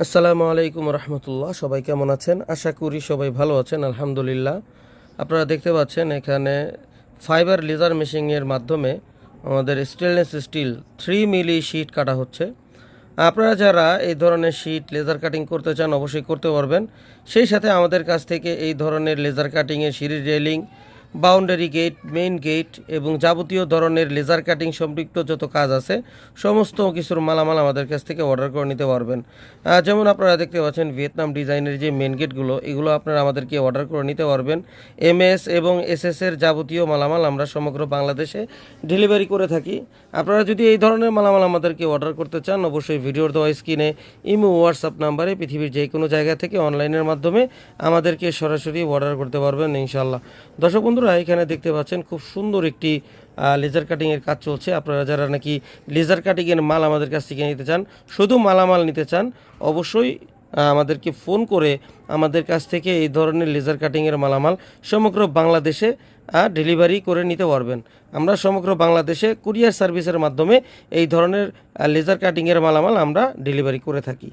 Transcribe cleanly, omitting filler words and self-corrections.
আসসালামু আলাইকুম রহমতুল্লাহ। সবাই কেমন আছেন? আশা করি সবাই ভালো আছেন, আলহামদুলিল্লাহ। আপনারা দেখতে পাচ্ছেন এখানে ফাইবার লেজার মেশিনের মাধ্যমে আমাদের স্টেনলেস স্টিল 3 মিলি শিট কাটা হচ্ছে। আপনারা যারা এই ধরনের শিট লেজার কাটিং করতে চান অবশ্যই করতে পারবেন। সেই সাথে আমাদের কাছ থেকে এই ধরনের লেজার কাটিংয়ের সিঁড়ি railing, boundary gate, main gate এবং যাবতীয় ধরনের লেজার কাটিং সম্পৃক্ত যত কাজ আছে সমস্ত কিছুর মালামাল আমাদের কাছ থেকে অর্ডার করে নিতে পারবেন। যেমন আপনারা দেখতে পাচ্ছেন ভিয়েতনাম ডিজাইনের যে মেন গেটগুলো, এগুলো আপনারা আমাদেরকে অর্ডার করে নিতে পারবেন। MS এবং SS এর যাবতীয় মালামাল আমরা সমগ্র বাংলাদেশে ডেলিভারি করে থাকি। আপনারা যদি এই ধরনের মালামাল আমাদেরকে অর্ডার করতে চান অবশ্যই ভিডিওর দেওয়া স্ক্রিনে ইমো হোয়াটসঅ্যাপ নাম্বারে পৃথিবীর যে কোনো জায়গা থেকে অনলাইনের মাধ্যমে আমাদেরকে সরাসরি অর্ডার করতে পারবেন ইনশাল্লাহ। দর্শক বন্ধুরা, এখানে দেখতে পাচ্ছেন খুব সুন্দর একটি লেজার কাটিংয়ের কাজ চলছে। আপনারা যারা নাকি লেজার কাটিংয়ের মাল আমাদের কাছ থেকে নিতে চান, শুধু মালামাল নিতে চান, অবশ্যই আমাদেরকে ফোন করে আমাদের কাছ থেকে এই ধরনের লেজার কাটিংয়ের মালামাল সমগ্র বাংলাদেশে ডেলিভারি করে নিতে পারবেন। আমরা সমগ্র বাংলাদেশে কুরিয়ার সার্ভিসের মাধ্যমে এই ধরনের লেজার কাটিংয়ের মালামাল আমরা ডেলিভারি করে থাকি।